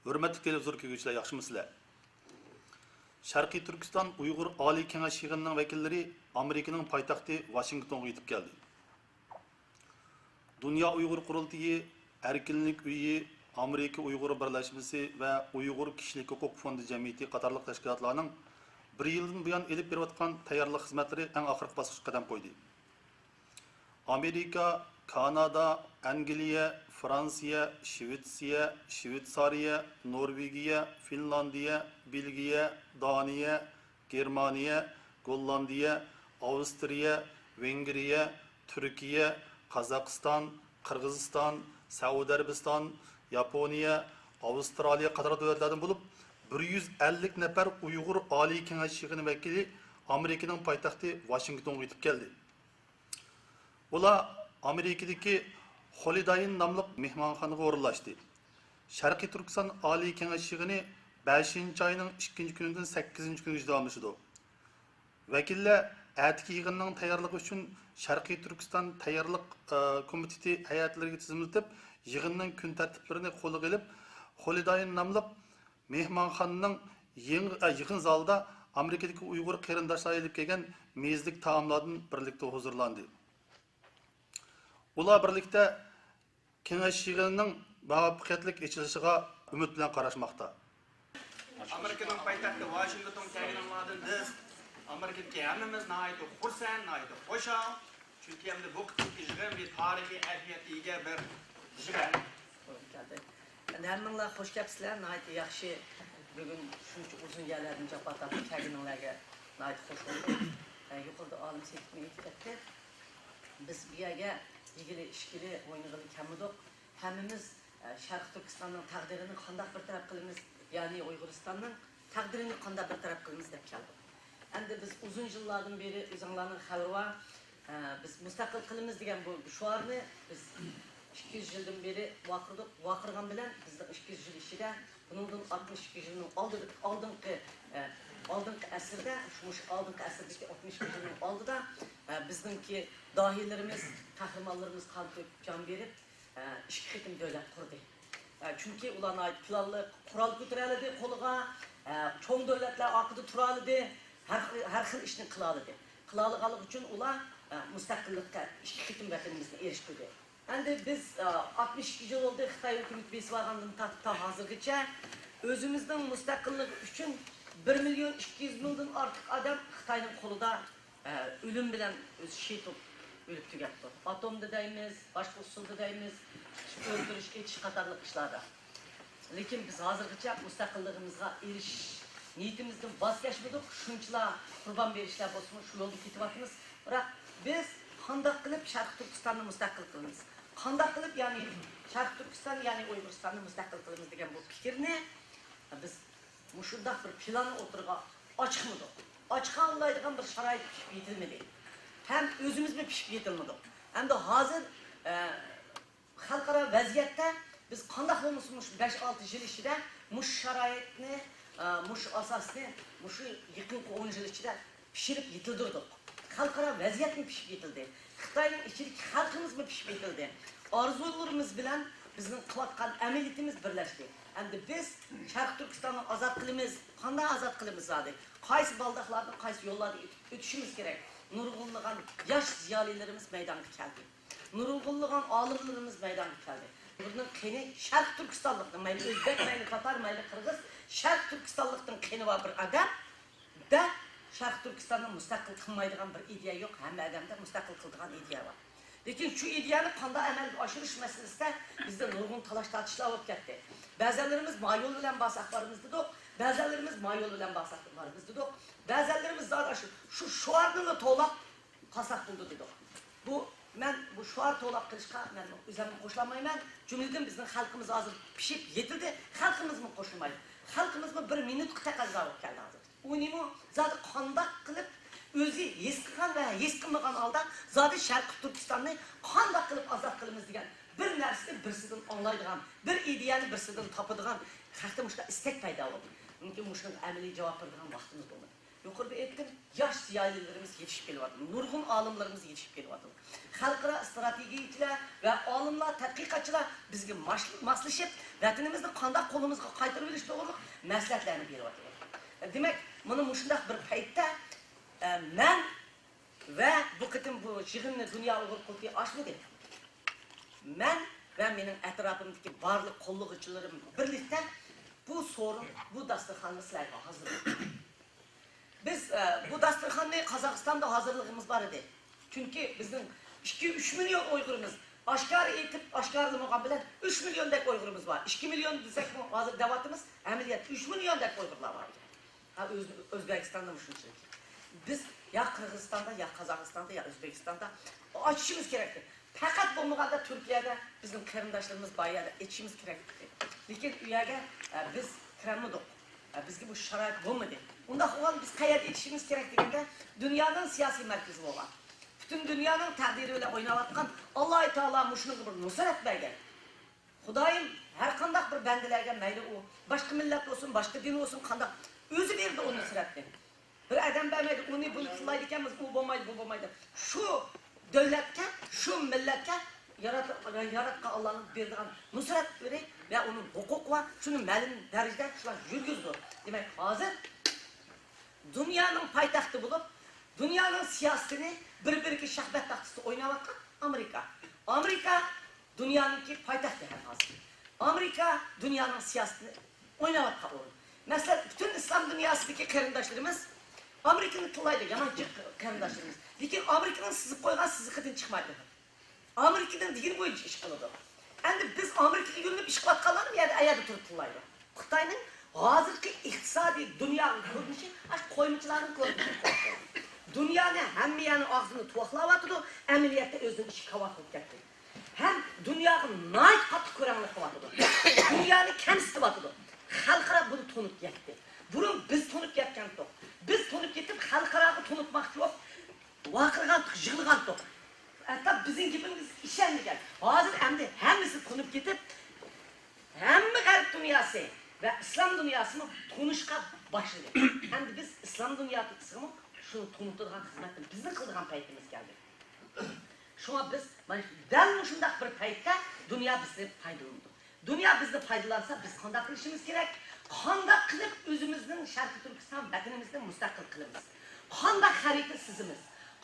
Hürmetli televizyon kögüçler, yaxşımısılar? Şarkı Türkistan Uygur Ali Kengeş Yığınının vekilleri Amerika'nın paytaxtı Washington'a yetip geldi. Dünya Uygur Kurultayı, Erkinlik Üyü, Amerika Uygur Birleşmesi ve Uygur Kişilik Hukuk Fondu Cemiyeti qatarlıq təşkilatlarının bir yıldan buyan elip beriyotqan tayyorlik xizmatları en axırkı basqıçqa qadam qoydu. Amerika, Kanada, Angliya, Fransiya, Şvetsiya, Şveysariya, Norvegiya, Finlandiya, Belgiya, Daniya, Germaniya, Gollandiya, Avstriya, Vengriya, Türkiye, Kazakistan, Kırgızistan, Saudi Arabistan, Yaponiya, Avustraliya qatar devletlerden bulup 150 nefer Uygur Ali Kengeş Yığını vekili Amerika'nın paytaxtı Washington'a yetip geldi. Ular Amerika'daki Holiday namlıq mehmanxanaga o'rinlashdi. Sharqiy Turkiston Ali Kengeş Yığını 5 ayının 2 gününden 8 günüge davamlaşıdı. Vekiller atiki yığınның tayyorligi uchun Sharqiy Turkiston tayyorlik komiteti hayatlariga tizimlatib, yığınның kun tartiblarini qo'lga olib, Holiday namlıq mehmanxonaning yığın zalida Amerikadagi Uyg'ur qarindoshlar elib kelgan mezlik taomlardan birlikda huzurlandi. Ular birlikte Kengeş Yığınının muvaffaqiyatli echilishiga umid bilan qarashmoqda. Amerika'nın paytaxtı Washington kelganlardan biz Amerika'daki hammamiz nihoyatda xursand, nihoyatda xo'shal. Chunki endi bu qismdagi yig'in bir tarixiy ahamiyatga ega bir yig'in. Hammanglar xush kelibsizlar, nihoyatda yaxshi. Bugun shuncha uzun yillardan jafotab kelganlarga nihoyatda xush bo'ldim. Yuqorida olim sekitni aytdi. Biz bu yerga ilgili işkili oynayılı kemidik. Hemimiz Şarkı Türkistan'ın takdirini qanday bir taraf qilamiz, yani Uyg'uristonning takdirini qanday bir taraf qilamiz deb keldik. Endi biz uzun yıllardan beri o'zinglarning xabari var. Biz mustaqil qilamiz degan bu shuarni biz 200 yıldan beri vaqirdik. Vaqirgan bilan bizning 200 yil ichida bundan 62 yilning oldingi asrda, şu oldingi asrdagi 60 yilning oldida bizningki dahilerimiz, kahramanlarımız kan to'kib can berib, ikki qitim davlat qurdi. Çünkü ularga planli qural ko'taradi qo'liga, cho'ng davlatlar orqada turadi, har xil ishni qiladi. Qiladiganlik uchun ular mustaqillikka ikki qitim vatanimizni erishdi. Endi biz 62 yil oldu Xitoy hukumat besib olgandan tortib hozirgacha o'zimizning mustaqillik uchun 1 milyon 200 mingdan ortiq odam Xitoyning qo'lida ölüm bilen şehit ölüp tüketti. Atomda deyimiz, başka usulda deyimiz, öldürüş, geçiş kadarlık işlarda. Lakin biz hazırgıça müstakillığımıza eriş niyetimizden vazgeçmedik. Şunçla kurban verişler olsun, şu yolda kitibatımız. Bırak biz kandak kılıp Şarkı Türkistan'ı müstakil kılımız. Kandak kılıp yani Şarkı Türkistan yani Uyguristan'ı müstakil kılımız degen bu fikir ne? Biz muşundak bir planı oturga açıkmadık. Açığa anlaydıgan bir şarayet pişip yetilmedi. Hem özümüz mi pişip yetilmedi. Hem de hazır halkara vaziyette biz qanday olmuşmuş 5-6 yıl içinde muş şarayetini, muş asasını, muş yakın 10 yıl içinde pişirip yetildirdik. Halkara vaziyet mi pişip yetildi? Xitoyning içindeki halkımız mı pişip yetildi? Arzularımız bilen bizim kılatkan ameliyatimiz birleşti. Endi biz Şarkı Türkistan'ı azat kılımız, qanday azat kılımız zaten? Qaysi baldaqlarda, qaysi yollarda ötüşümüz gerek. Nurgulluğun yaş ziyalilerimiz meydana geldi. Nurgulluğun alimlerimiz meydana geldi. Bunun keni Şarkı Türkistanlıktan, mayli Özbek, mayli Tatar, mayli Kırgız, Şarkı Türkistanlıktan keni var bir adam da Şarkı Türkistan'ın müstakil kılmaydıgan bir ideya yok. Hem adamda müstakil kıldıgan ideya var. Lakin şu ideyanı qanday amalga oshirish meselesinde bizde nurgun talaş tartışlar olup gitti. Bazılarımız mayol bilen basaklarımız dedik, bazılarımız mayol bilen basaklarımız dedik, bazılarımız zaten şu ardını toğlap kasak buldu dedik. Ben bu şuar toğlap kılışka, ben üzerine koşulamayım. Cümleden bizim halkımız hazır pişip yetildi, halkımız mı koşulmayın? Halkımız mı bir minut tekrar olup geldi hazır. Onu zaten kandak kılıp özü yeskıgan ve yeskınmagan alda zaten Şarkı Türkistan'ı kandak kılıp azat kılımız diyen bir nersini birisinden anlaydıgan, bir ideyanı birisinden tapıdıgan kalkta muşka istek payda oldu. Mümkün muşka ameli cevap verdiğin vaktimiz olmadı. Yukarıda ettim, yaş ziyalilerimiz yetişip geliyordu. Nurgun alimlerimiz yetişip geliyordu. Halkara stratejiler ve alimler, tədqiqatçılar bizge maslışıp vatanimizni qanday qo'limizga qaytarib olish to'g'riliq maslahatlarni beryapti. Demak, mana shunday bir paytda men va bu qitim bu yig'inni Dunyo Uyg'ur qo'ltiqi ochmadi. Men va mening atrofimdagi barliq qo'llovchilarim birlikda bu so'rin, bu dasturxonni sizlarga hozirladik. Biz bu dasturxonni Qozog'istonda hozirligimiz bor edi. Chunki bizning 2-3 million Uyg'urimiz oshkor etib, oshkorlamagan bilan 3 milliondek Uyg'urimiz bor. 2 million desak, hozir davatimiz amaliyot 3 milliondek Uyg'urlar bor. Ha, O'zbekistonda shunchalik. Biz ya Qirg'izistonda, ya Qozog'istonda, ya O'zbekistonda ochishimiz kerakdi. Faqat bo'lmaganda Turkiyada bizning qarindoshlarimiz bayada etishimiz kerak. Lekin u yerga biz kiramadik. Bizga bu sharoit bo'lmadi. Unda qo'g'on biz qayerda etishimiz kerak deganda dunyoning siyosiy markazi bo'lgan. Butun dunyoning taqdiri bilan o'ynayotgan Alloh taolo mushuni bir nusrat bergan. Xudoyim har qanday bir bandalarga mayli u boshqa millat bo'lsin, boshqa din bo'lsin, qanday o'zi berdi uni nusratni. Bir odam bermaydi, uni buni qilaydi ekanmiz, u bo'lmaydi, bu bo'lmaydi. Shu davlatga, shu millatga yaratgan Allohning bergan nusrat beri ve onun hukuk var, şunu ma'lum darajada shular yurgizdi. Demak, hozir dunyoning poytaxti bo'lib, dunyoning siyosatini bir-biriga shahbat taxtida o'ynayotgan Amerika. Amerika dunyoning poytaxti ham hozir. Amerika dunyoning siyosatini o'ynayotgan o'rin. Masalan, bütün islom dunyosidagi qarindoshlarimiz Amerikani tilaydi, yamanchi qarindoshlarimiz. Lekin Amerikaning sizib qo'ygan siziqidan chiqmaydi. Amerikadan digir bo'yicha ish qiladi. Endi biz Amerikaga yo'llanib ish qilayotganlarni yerda ayada turib tilaydi. Xitoyning hozirgi iqtisodiy dunyoning ko'rinishi qo'ymichilarning ko'rinishi. Dunyoni hammaning og'zini to'qlayotdi, amaliyotda o'zining ishi qilib ketdi. Ham dunyoga nayt qattiq ko'ranglik qilyapti. Dunyoni kamsityapti. Xalqaro buni to'nib ketdi. Burun biz to'nib ketgandik. Biz to'nib ketib xalqaroga to'nibmoqchi yo'q. Vaqirgan, yig'ilgan to'q. Hatta bizim gibimiz işendiler. Hazır endi hemmisi konup gidip hemmi garip dünyası ve İslam dünyasını konuşka başladı. Endi biz İslam dünyasını şunu tanıtırgan hizmetin bizni kıldırgan payetimiz geldi. Şuna biz dal şundak bir payette dünya bizni faydalandı. Dünya bizni faydalansa biz kandak kılışımız gerek. Kandak kılıp özümüzün Şarkı Türkistan vatanimizden müstakil kılımız. Kandak hareket sizimiz.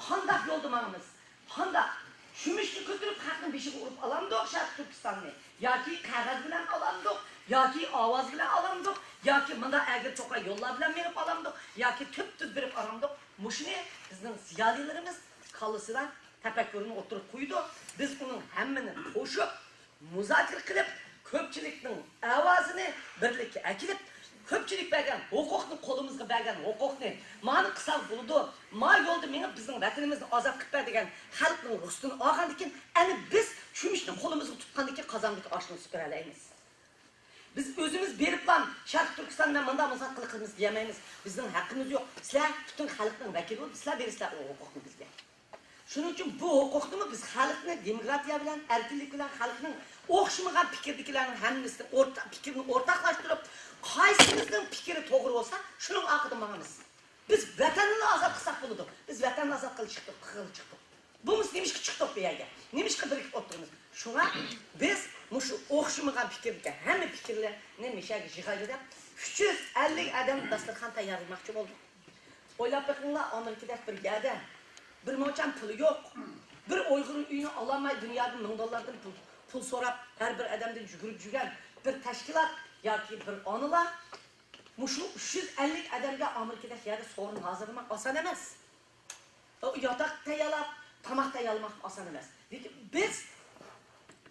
Kandak yoldumamız. Handa şümüşlü götürüp hakkın bir şey vurup alamdık Şarkı Türkistan'ı. Ya ki kağıt bilen alamdık, ya ki avaz bilen alamdık, ya ki manda eğer çoka yollar bilen verip alamdık, ya ki tüp tüp verip alamdık. Muşunu bizden ziyadilerimiz kalısıdan tefekkürünü oturup koydu. Biz onun hemmini koşup, muzakir kılıp, köpçülükün avazını birlikte ekilip, köpçülük bergen, hukukni kolumuzga bergen, hukukni mani qisal buldu, ma yolda menip bizning vatanimizni azab qilib bergan xalqning rustini olgan ekan, ana biz shumishni qo'limizga tutgan ekan qozondagi oshni supura olamiz. Biz o'zimiz beriblan Sharq Turkistondan manda muzaqqilik qilamiz demaymiz. Bizning haqqimiz yo'q. Sizlar butun xalqning vakili bo'lib, sizlar bersizlar o huquqni bizga. Shuning uchun bu huquqni biz xalqni demokratiya bilan, erkinlik bilan xalqning o'xshamagan fikrdagilarning hammasini o'rtaq fikrini o'rtaqlashtirib, qaysimizning fikri to'g'ri bo'lsa, shuning oqida mangamiz. Biz vatanni ozod qilsak bo'ladi. Biz vatanni ozod qilib chiqdik. Bu biz nimishga chiqdik bu yerga? Nimishga birikib o'tiramiz? Shunga biz mushu o'xshamagan fikrga, hamma fikrlarni mishaga yig'ilib 350 odam dasturxon tayyorlamoqchi bo'ldik. O'ylab bakinglar, Amerikada bir yerda bir mo'cham puli yo'q. Bir Uyg'urning uyini ololmay dunyodan $1000 pul so'rab, har bir odamdan yugurib yurgan bir tashkilot yoki bir onalar mushu 350 odamga Amerikada yerda sovrin hozirlamak oson emas. O yotoq tayyorlab, tomoq tayyorlamak oson emas. Lekin biz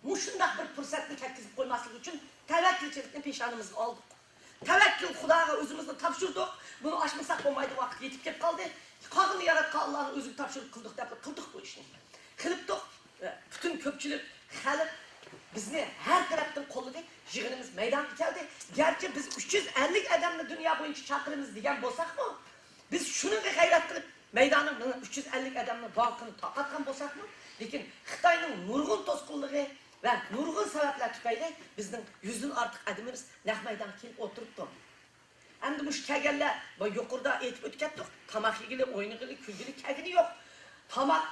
mushundaq bir fursatni katkizib qo'ymaslik uchun tavakkilchilikni peshonimizga oldik. Tavakkul Xudoga o'zimizni topshirdik. Buni oshmasak bo'lmaydi, vaqt yetib kelib qoldi. Qog'ini yaratgan Allohning o'ziga topshirib qildik bu ishni. Qilibdik. Bütün ko'pchilik xalq bizni har tarafdan qo'lladik. Yig'inimiz maydonga keldi. Garchi biz 350 odamni dunyo bo'yicha chaqiramiz degan bo'lsak-mu, biz shunga g'ayrat qilib maydonning 350 odamni banqini taqatgan bo'lsak-mu, lekin Xitoyning nurg'un to'sqinligi va nurg'un sabablar tufayli bizning 100 dan ortiq odamimiz naq maydonga kelib o'tiribdi. Endi mush kelganlar va yuqorida aytib o'tgandik, tomoq yegili, o'ynagili, kulgili kagini yo'q. Tomoq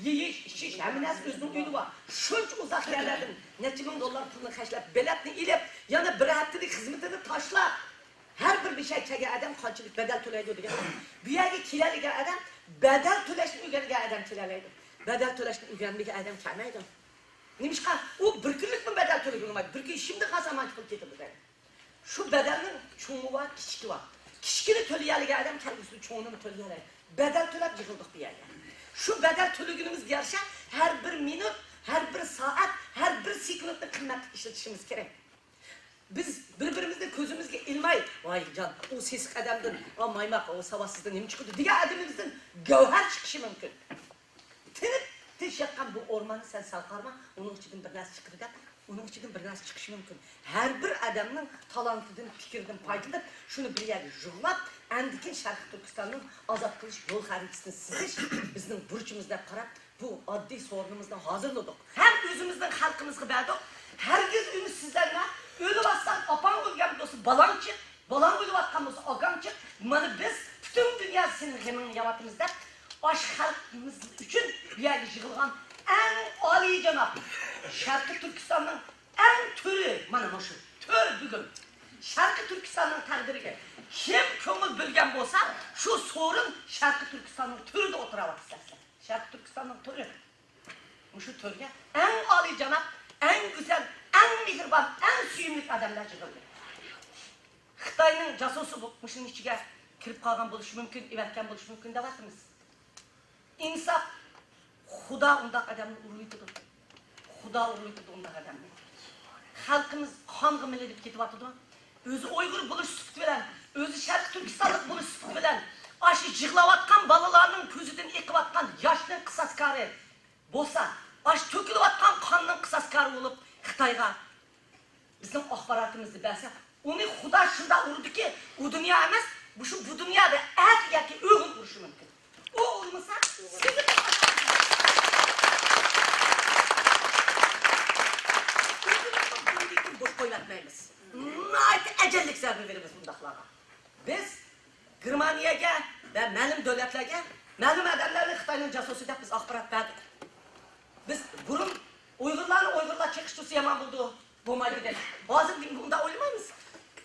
yeyish, ichish, hamma narsa o'zining uyida bor. Shuncha uzoq yerlardan necha ming dollar pulni xashlab, biletni ilib, yana bir haftalik xizmatini tashlab, har bir şey kelgan odam qanchalik badal to'laydi degan. Bu yerga keladigan odam badal to'lashni o'rgangan odam kelalaydi. Badal to'lashni o'rganmagan odam kelmaydi. Nimishqa u bir kunlik bir badal to'laydi bo'lmaydi. Bir kun ishimni qasaman qilib ketib bo'ladi. Shu badalning cho'ngi va kichigi bor. Kichikini to'laydigan odam kelgusi cho'ngini to'laydi. Badal to'lab yig'ildik bu yerga. Shu badal to'lagunimizga yarasha har bir minut, har bir soat, har bir sekundni qimmatli ishlatishimiz kerak. Biz bir-birimizga ko'zimizga ilmay, "Voy jon, u sesiq odamdan, o maymoq, o savodsizdan nima chiqdi?" degan odamimizdan gavhar chiqishi mumkin. Tinib tish yaqqan bu o'rmonni sen salqarma, uning ichidan bir narsa chiqadi deb, uning ichidan bir narsa chiqishi mumkin. Har bir odamning talantidan, fikridan foydalanib, shuni bir yerga yig'lab, andikin Sharq Turkistonning ozod qilish yo'l xaritasini sizish bizning burchimiz deb qarab, bu oddiy sorunimizni hozirladik. Ham o'zimizning xalqimizga berdik. Herkes ümitsizlerine öyle bassan apan ölgen dostu balançık, balan öyle baskan dostu agançık. Bunu biz bütün dünya senin geminin yamatımızda aş halkımız için bir yerde yığılgan en âli cenab. Şarkı Türkistan'ın en türü, bana şu tür bugün. Şarkı Türkistan'ın takdiri. Kim kömür bölgen olsa şu sorun Şarkı Türkistan'ın türü de oturavak istersen. Şarkı Türkistan'ın türü. Şu türge en âli cenab. En güzel, en mihriban, en suyumlik adamlar çıkıldı. Xitayning jasosi bu, muşun içige kirib qalgan bo'lishi mumkin, evatgan bo'lishi mumkin deyapmiz. İnsaf, Xudo undaq adamni uruydi. Xudo uruydi undaq adamni. Xalqimiz qonga milinib ketyapti. O'zi Uyg'ur bo'lish sufti bilan, o'zi Sharq Turkistonlik bo'lish sufti bilan, aşı yig'layotgan balalarning ko'zidan eqiyotgan yoshning qisaskari bo'lsa, aş to'kilayotgan qonning qisaskari bo'lib Xitoyga bizim axborotimizni bersa, uni Xudo shunda urdiki, u dunyo emas, bu dunyoda at yoki o'g'il urishi mumkin. U olmasa, sizni boş qo'ymaymiz. Nayt ajallik zarba beramiz bundaqlarga. Biz Germaniyaga va ma'lum davlatlarga, ma'lum odamlarni Xitoyning jasosi deb biz axborot berdik. Biz burun Uyg'urlar çekiştirse yaman buldu. Bo'lmaydi deb. Hozir bunda o'ylamaymiz.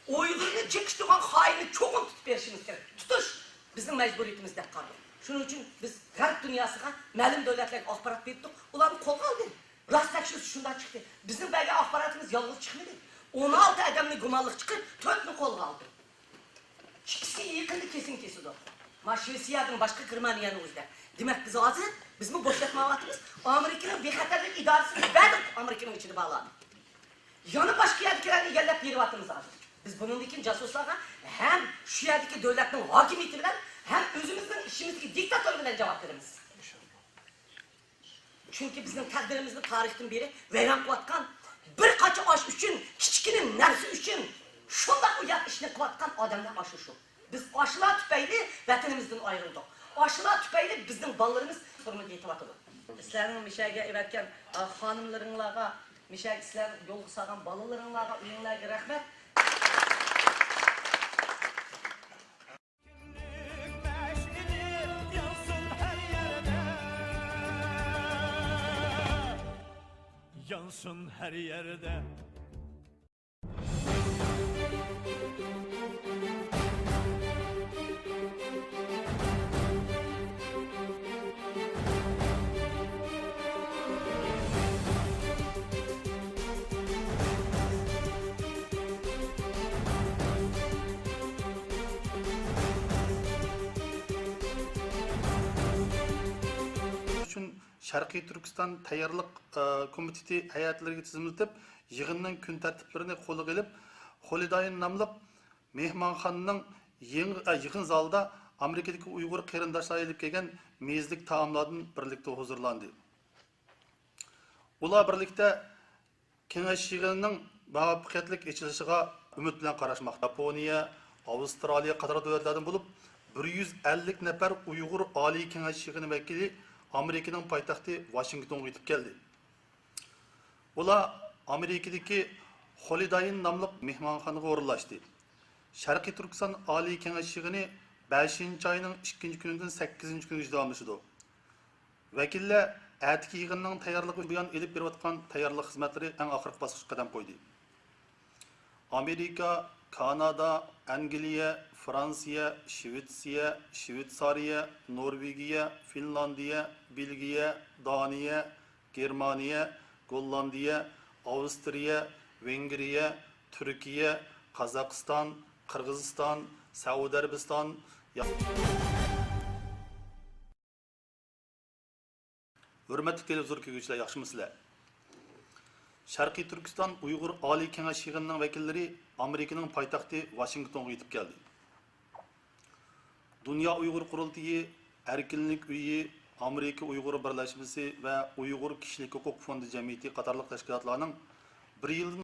Uyg'urni çekiştirgan xoinni cho'qin tutib berishimiz kerak. Tutish bizning majburiyatimiz deb qaradik. Shuning uchun biz g'arb dunyosiga ma'lum davlatlarga axborot berdik. Ularni qo'lga oldik. Rost tekshirish shundan chiqdi. Bizning bergan axborotimiz yolg'iz chiqmadi. 16 odamni gumonliq chiqib, 4 ni qo'lga oldi. Ikkisi yaqinda kesildi. Shvetsiyadan boshqa Germaniyani o'zida. Demak biz hozir bizning bo'shatmayapmiz. Amerikaning bexatarlik idorasini berdik, Amerikaning ichida bog'ladi. Yana boshqa yerliklarni egallab beryapmiz hozir. Biz bundan keyin jasuslarga ham shu yerdagi davlatning hokimiyati bilan, ham o'zimizning ishimizga diktator bilan javob beramiz. Chunki bizning taqdirimizni tarixdan beri vayron qilayotgan bir qacha osh uchun, kichkina narsa uchun shunday uyat ishni qilayotgan odamlar aşı shu. Biz aşılar tüpeyli vatanimizden ayrıldık. Aşılar tüpeyli bizden ballarımız sorunu yetivatıldı. Sizlerin mişəyə evetken hanımlarınlağa, mişək sizler yol sağan balalarınlağa, uyunlarga rəhmət. Yansın her yerde. Sharqiy Turkiston tayyorlik komiteti hayotlariga tizimlatib, yig'inning kun tartiblarini qo'lga olib, Xolidayin nomli mehmonxonaning yig'in zalida Amerikadagi Uyg'ur qarindoshlar olib kelgan mezlik taomlardan birlikda huzurlandi. Ular birlikda kengash yig'inining muvaffaqiyatli echilishiga umid bilan qarashmoqda. Yaponiya, Avstraliya qator davlatlardan bo'lib 150 nafar Uyg'ur oliy kengash yig'ini vakili Amerika'nın paytaxtı Washington'a gidip geldi. Ular Amerika'daki Holidayin namlı mehmanxonaga o'rinlashdi. Sharqiy Turkiston Oliy Kengash yig'ini 5 ayning 2 kunidan 8 kunigacha davomlashdi. Vakillar әтiki yig'inning tayyorligi bilan elib berayotgan tayyorlik xizmatlari eng oxirgi bosqichga qadam qo'ydi. Amerika, Kanada, Angliya, Fransiya, Shvetsiya, Shvetsariya, Norvegiya, Finlandiya, Belgiya, Daniya, Germaniya, Gollandiya, Avstriya, Vengriya, Turkiya, Qozog'iston, Qirg'iziston, Saudiya Arabiston, hurmatli televizor ko'ruvchilar, yaxshimisizlar? Sharqiy Turkiston Uyg'ur Oliy Kengash yig'inining vakillari Amerikaning poytaxti Washingtonga yetib keldi. Dunyo Uyg'ur qurultiyi, Erkinlik uyi, Amerika Uyg'ur birlashmasi va Uyg'ur kishilik huquq fondi jamiyati qatorliq tashkilotlarning 1 yildan